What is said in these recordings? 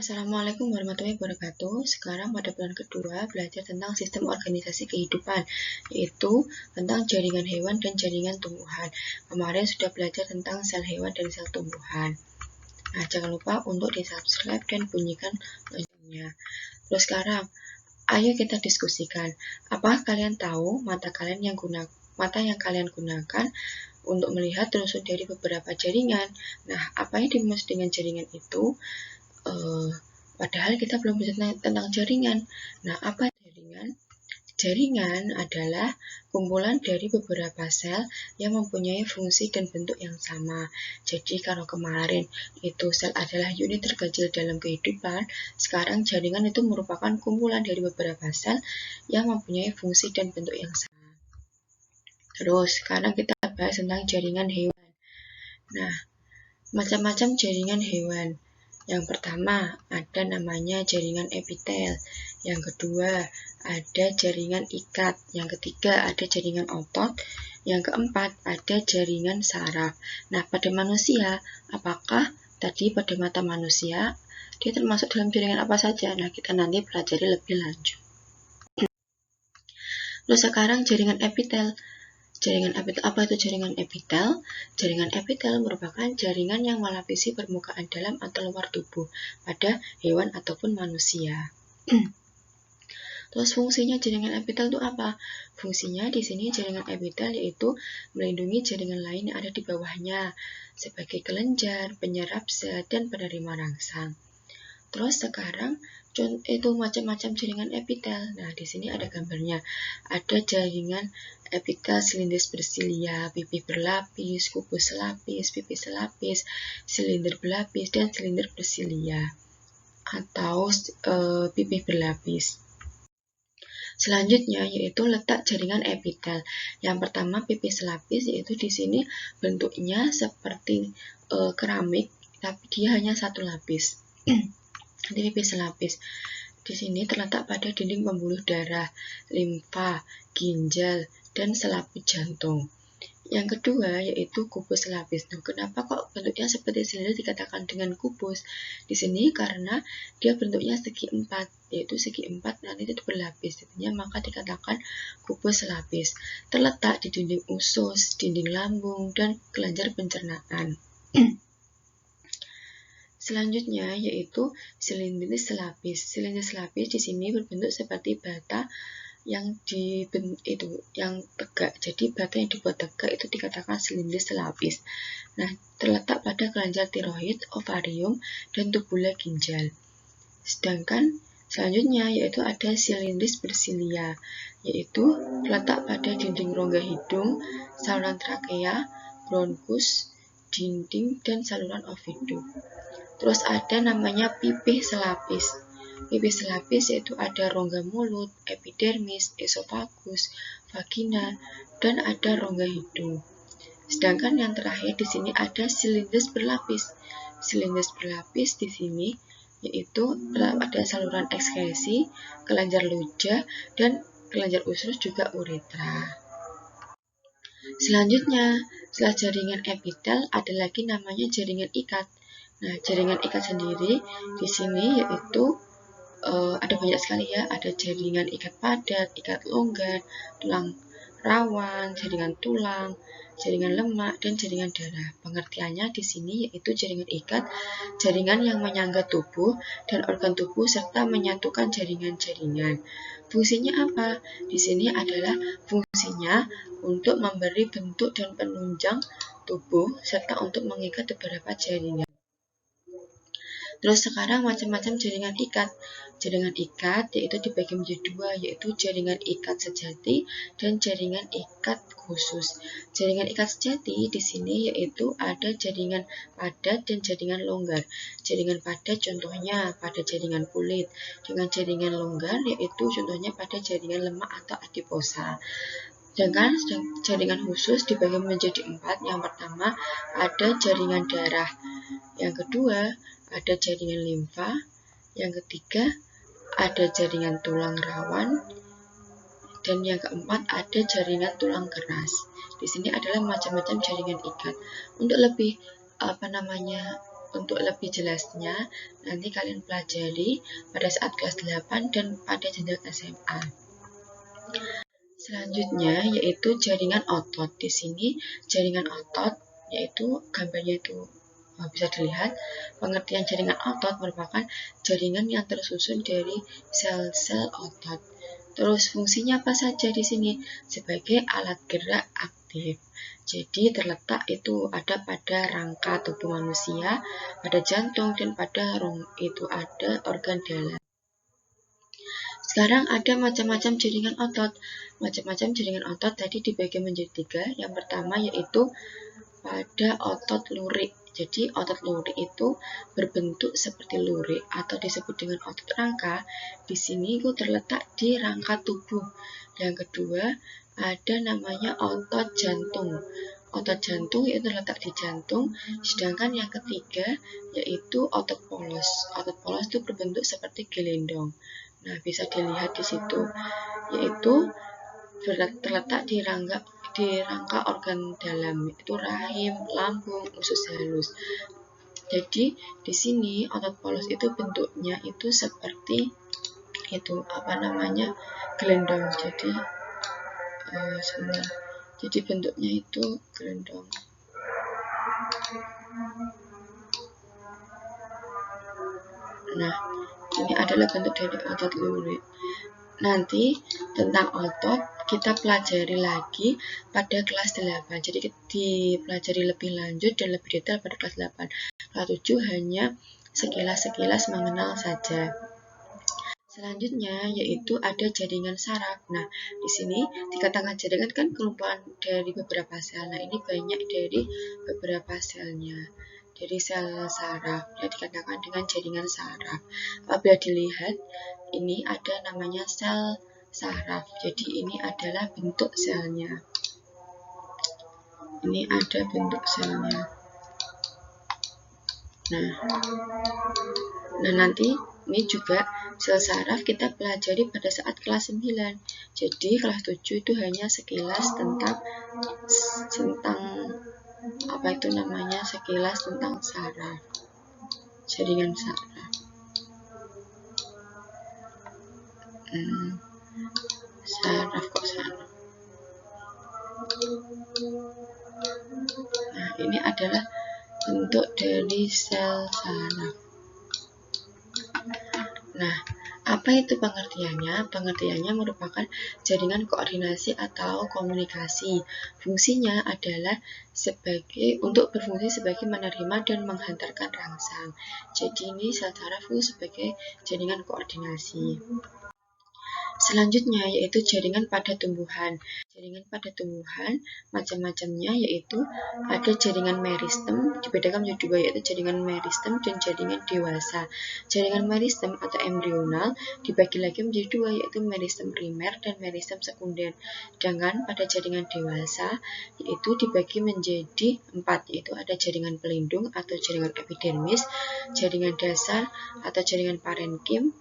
Assalamualaikum warahmatullahi wabarakatuh. Sekarang pada bulan kedua belajar tentang sistem organisasi kehidupan, yaitu tentang jaringan hewan dan jaringan tumbuhan. Kemarin sudah belajar tentang sel hewan dan sel tumbuhan. Nah, jangan lupa untuk di-subscribe dan bunyikan loncengnya. Terus sekarang, ayo kita diskusikan. Apa kalian tahu mata yang kalian gunakan untuk melihat telusur dari beberapa jaringan? Nah, apa yang dimaksud dengan jaringan itu? Padahal kita belum bisa tentang jaringan. Nah, apa jaringan? Jaringan adalah kumpulan dari beberapa sel yang mempunyai fungsi dan bentuk yang sama. Jadi kalau kemarin itu sel adalah unit terkecil dalam kehidupan, sekarang jaringan itu merupakan kumpulan dari beberapa sel yang mempunyai fungsi dan bentuk yang sama. Terus sekarang kita bahas tentang jaringan hewan. Nah, macam-macam jaringan hewan. Yang pertama, ada namanya jaringan epitel. Yang kedua, ada jaringan ikat. Yang ketiga, ada jaringan otot. Yang keempat, ada jaringan saraf. Nah, pada manusia, apakah tadi pada mata manusia, dia termasuk dalam jaringan apa saja? Nah, kita nanti pelajari lebih lanjut. Terus sekarang jaringan epitel. Jaringan epitel, apa itu jaringan epitel? Jaringan epitel merupakan jaringan yang melapisi permukaan dalam atau luar tubuh pada hewan ataupun manusia. Terus fungsinya jaringan epitel itu apa? Fungsinya di sini jaringan epitel yaitu melindungi jaringan lain yang ada di bawahnya sebagai kelenjar, penyerap zat, dan penerima rangsang. Terus sekarang itu macam-macam jaringan epitel. Nah, di sini ada gambarnya. Ada jaringan epitel silindris bersilia, pipih berlapis, kubus selapis, pipih selapis, silinder berlapis, dan silinder bersilia atau pipih berlapis. Selanjutnya yaitu letak jaringan epitel. Yang pertama pipih selapis, yaitu di sini bentuknya seperti keramik, tapi dia hanya satu lapis. Pipih selapis di sini terletak pada dinding pembuluh darah, limfa, ginjal, dan selaput jantung. Yang kedua yaitu kubus selapis. Nah, kenapa kok bentuknya seperti silinder dikatakan dengan kubus? Di sini karena dia bentuknya segi empat, yaitu segi empat nanti itu berlapis, jadinya maka dikatakan kubus selapis. Terletak di dinding usus, dinding lambung, dan kelenjar pencernaan. Selanjutnya yaitu silindris selapis. Silindris selapis di sini berbentuk seperti bata yang tegak. Jadi bata yang dibuat tegak itu dikatakan silindris selapis. Nah, terletak pada kelenjar tiroid, ovarium, dan tubula ginjal. Sedangkan selanjutnya yaitu ada silindris bersilia, yaitu terletak pada dinding rongga hidung, saluran trakea, bronkus, dinding, dan saluran ovidu. Terus ada namanya pipih selapis. Pipih selapis yaitu ada rongga mulut, epidermis, esofagus, vagina, dan ada rongga hidung. Sedangkan yang terakhir di sini ada silindris berlapis. Silindris berlapis di sini yaitu ada saluran ekskresi, kelenjar luja, dan kelenjar usus juga uretra. Selanjutnya, setelah jaringan epitel ada lagi namanya jaringan ikat. Nah, jaringan ikat sendiri di sini yaitu ada banyak sekali ya, ada jaringan ikat padat, ikat longgar, tulang rawan, jaringan tulang, jaringan lemak, dan jaringan darah. Pengertiannya di sini yaitu jaringan ikat, jaringan yang menyangga tubuh dan organ tubuh serta menyatukan jaringan-jaringan. Fungsinya apa? Di sini adalah fungsinya untuk memberi bentuk dan penunjang tubuh serta untuk mengikat beberapa jaringan. Terus sekarang macam-macam jaringan ikat. Jaringan ikat yaitu dibagi menjadi dua, yaitu jaringan ikat sejati dan jaringan ikat khusus. Jaringan ikat sejati di sini yaitu ada jaringan padat dan jaringan longgar. Jaringan padat contohnya pada jaringan kulit, dengan jaringan longgar yaitu contohnya pada jaringan lemak atau adiposa. Sedangkan jaringan khusus dibagi menjadi 4. Yang pertama ada jaringan darah, yang kedua ada jaringan limfa, yang ketiga ada jaringan tulang rawan, dan yang keempat ada jaringan tulang keras. Di sini adalah macam-macam jaringan ikat. Untuk lebih untuk lebih jelasnya nanti kalian pelajari pada saat kelas 8 dan pada jenjang SMA. Selanjutnya yaitu jaringan otot. Di sini jaringan otot yaitu gambarnya itu bisa dilihat. Pengertian jaringan otot merupakan jaringan yang tersusun dari sel-sel otot. Terus fungsinya apa saja di sini? Sebagai alat gerak aktif. Jadi terletak itu ada pada rangka tubuh manusia, pada jantung, dan pada itu ada organ dalam. Sekarang ada macam-macam jaringan otot. Macam-macam jaringan otot tadi dibagi menjadi 3. Yang pertama yaitu pada otot lurik. Jadi otot lurik itu berbentuk seperti lurik atau disebut dengan otot rangka. Di sini itu terletak di rangka tubuh. Yang kedua ada namanya otot jantung. Otot jantung itu terletak di jantung. Sedangkan yang ketiga yaitu otot polos. Otot polos itu berbentuk seperti gelendong. Nah, bisa dilihat di situ, yaitu terletak di rangka organ dalam, itu rahim, lambung, usus halus. Jadi di sini otot polos itu bentuknya itu seperti itu gelendong. Jadi bentuknya itu gelendong. Nah, ini adalah bentuk dari otot lurik. Nanti tentang otot kita pelajari lagi pada kelas 8. Jadi dipelajari lebih lanjut dan lebih detail pada kelas 8. Kelas 7 hanya sekilas-sekilas mengenal saja. Selanjutnya yaitu ada jaringan saraf. Nah, di sini dikatakan jaringan kan kelumpuhan dari beberapa sel. Nah, ini banyak dari beberapa selnya. Dari sel saraf yang dikatakan dengan jaringan saraf. Apabila dilihat, ini ada namanya sel saraf. Jadi ini adalah bentuk selnya. Ini ada bentuk selnya. Nah nanti ini juga sel saraf kita pelajari pada saat kelas 9. Jadi kelas 7 itu hanya sekilas tentang sekilas tentang saraf. Jaringan saraf. Saraf. Nah, ini adalah bentuk dari sel saraf. Nah, apa itu pengertiannya? Pengertiannya merupakan jaringan koordinasi atau komunikasi. Fungsinya adalah untuk berfungsi sebagai menerima dan menghantarkan rangsang. Jadi ini sel saraf itu sebagai jaringan koordinasi. Selanjutnya yaitu jaringan pada tumbuhan. Jaringan pada tumbuhan macam-macamnya yaitu ada jaringan meristem, dibedakan menjadi 2 yaitu jaringan meristem dan jaringan dewasa. Jaringan meristem atau embrional dibagi lagi menjadi 2 yaitu meristem primer dan meristem sekunder. Sedangkan pada jaringan dewasa yaitu dibagi menjadi 4 yaitu ada jaringan pelindung atau jaringan epidermis, jaringan dasar atau jaringan parenkim,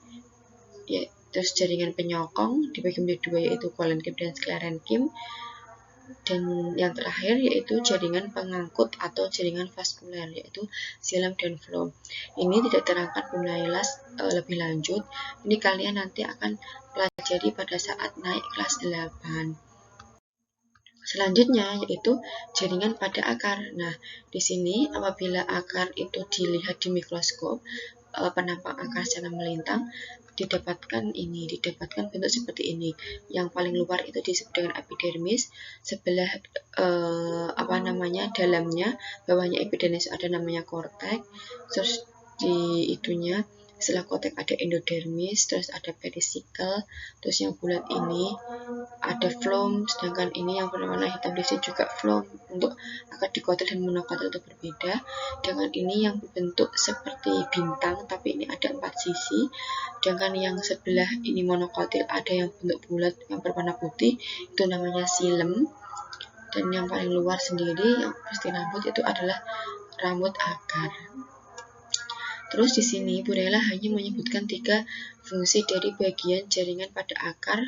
terus jaringan penyokong dibagi menjadi 2 yaitu kolenkim dan sklerenkim, dan yang terakhir yaitu jaringan pengangkut atau jaringan vaskuler yaitu xilem dan floem. Ini tidak terangkat lebih lanjut. Ini kalian nanti akan pelajari pada saat naik kelas 8. Selanjutnya yaitu jaringan pada akar. Nah, di sini apabila akar itu dilihat di mikroskop, penampang akar secara melintang, didapatkan bentuk seperti ini. Yang paling luar itu disebut dengan epidermis, sebelah dalamnya, bawahnya epidermis ada namanya korteks, terus di setelah korteks ada endodermis, terus ada perisikel, terus yang bulat ini ada floem, sedangkan ini yang berwarna hitam di sini juga floem. Untuk akar dikotil dan monokotil itu berbeda. Dengan ini yang berbentuk seperti bintang, tapi ini ada 4 sisi. Sedangkan yang sebelah ini monokotil ada yang bentuk bulat yang berwarna putih, itu namanya xilem. Dan yang paling luar sendiri yang seperti rambut itu adalah rambut akar. Terus di sini Bu Nela hanya menyebutkan 3 fungsi dari bagian jaringan pada akar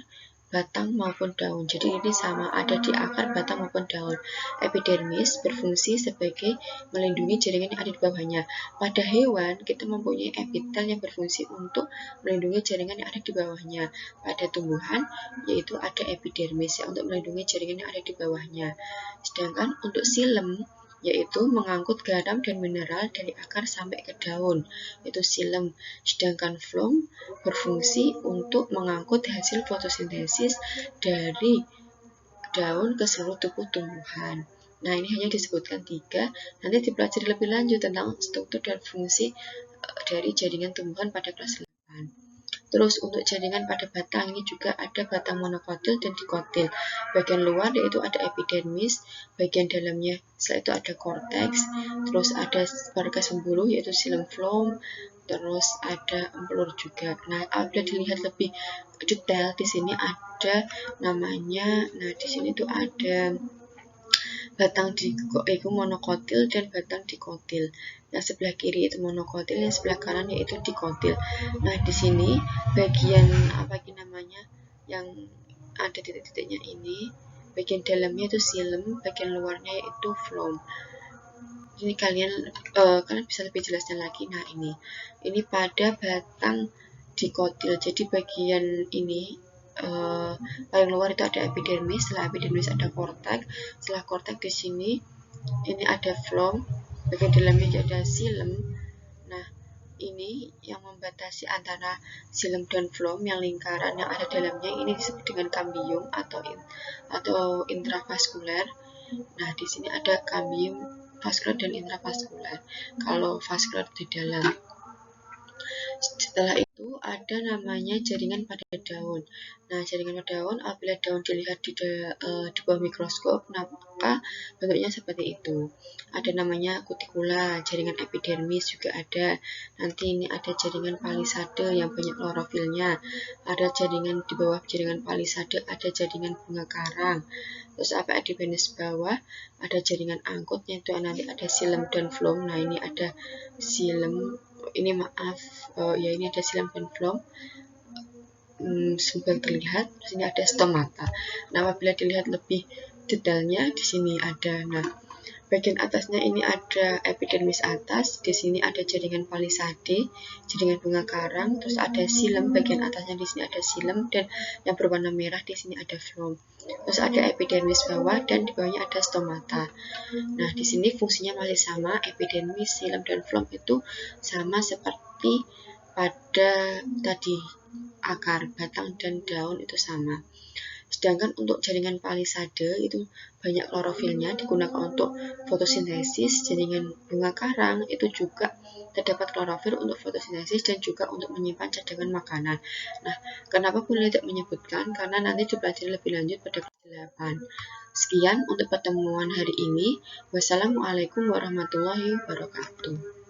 batang maupun daun. Jadi ini sama, ada di akar, batang maupun daun. Epidermis berfungsi sebagai melindungi jaringan yang ada di bawahnya. Pada hewan, kita mempunyai epitel yang berfungsi untuk melindungi jaringan yang ada di bawahnya. Pada tumbuhan, yaitu ada epidermis ya, untuk melindungi jaringan yang ada di bawahnya. Sedangkan untuk silem, yaitu mengangkut garam dan mineral dari akar sampai ke daun, yaitu silem. Sedangkan phloem berfungsi untuk mengangkut hasil fotosintesis dari daun ke seluruh tubuh tumbuhan. Nah, ini hanya disebutkan 3, nanti dipelajari lebih lanjut tentang struktur dan fungsi dari jaringan tumbuhan pada kelas 8. Terus untuk jaringan pada batang, ini juga ada batang monokotil dan dikotil. Bagian luar yaitu ada epidermis, bagian dalamnya setelah itu ada korteks, terus ada margas pembuluh yaitu xilem phloem, terus ada empelur juga. Nah, apabila dilihat lebih detail di sini ada namanya, nah di sini tuh ada batang monokotil dan batang dikotil. Yang sebelah kiri itu monokotil, yang sebelah kanan yaitu dikotil. Nah, di sini bagian yang ada titik-titiknya ini, bagian dalamnya itu xilem, bagian luarnya yaitu phloem. Ini kalian bisa lebih jelasnya lagi. Nah, ini pada batang dikotil. Jadi bagian ini paling luar itu ada epidermis, setelah epidermis ada korteks, setelah korteks di sini ini ada phloem, bagian dalamnya ada xilem. Nah, ini yang membatasi antara xilem dan phloem, yang lingkaran yang ada dalamnya ini disebut dengan cambium atau intravaskuler. Nah, di sini ada cambium vaskuler dan intravaskuler. Kalau vaskuler di dalam. Setelah itu ada namanya jaringan pada daun. Nah, jaringan pada daun apabila daun dilihat di bawah mikroskop, maka bentuknya seperti itu. Ada namanya kutikula, jaringan epidermis juga ada. Nanti ini ada jaringan palisade yang banyak klorofilnya. Ada jaringan di bawah jaringan palisade, ada jaringan bunga karang. Terus apa di bagian bawah ada jaringan angkut, yaitu nanti ada xilem dan phloem. Nah, ini ada xilem, ini ada xilem dan phloem. Semoga terlihat. Di sini ada stomata. Nah, apabila dilihat lebih detailnya di sini ada. Nah, bagian atasnya ini ada epidermis atas, di sini ada jaringan palisade, jaringan bunga karang, terus ada xilem, bagian atasnya di sini ada xilem, dan yang berwarna merah di sini ada phloem. Terus ada epidermis bawah dan di bawahnya ada stomata. Nah, di sini fungsinya masih sama, epidermis, xilem, dan phloem itu sama seperti pada tadi, akar, batang, dan daun itu sama. Sedangkan untuk jaringan palisade itu banyak klorofilnya, digunakan untuk fotosintesis. Jaringan bunga karang itu juga terdapat klorofil untuk fotosintesis dan juga untuk menyimpan cadangan makanan. Nah, kenapa boleh tidak menyebutkan? Karena nanti dipelajari lebih lanjut pada kelas 8. Sekian untuk pertemuan hari ini. Wassalamualaikum warahmatullahi wabarakatuh.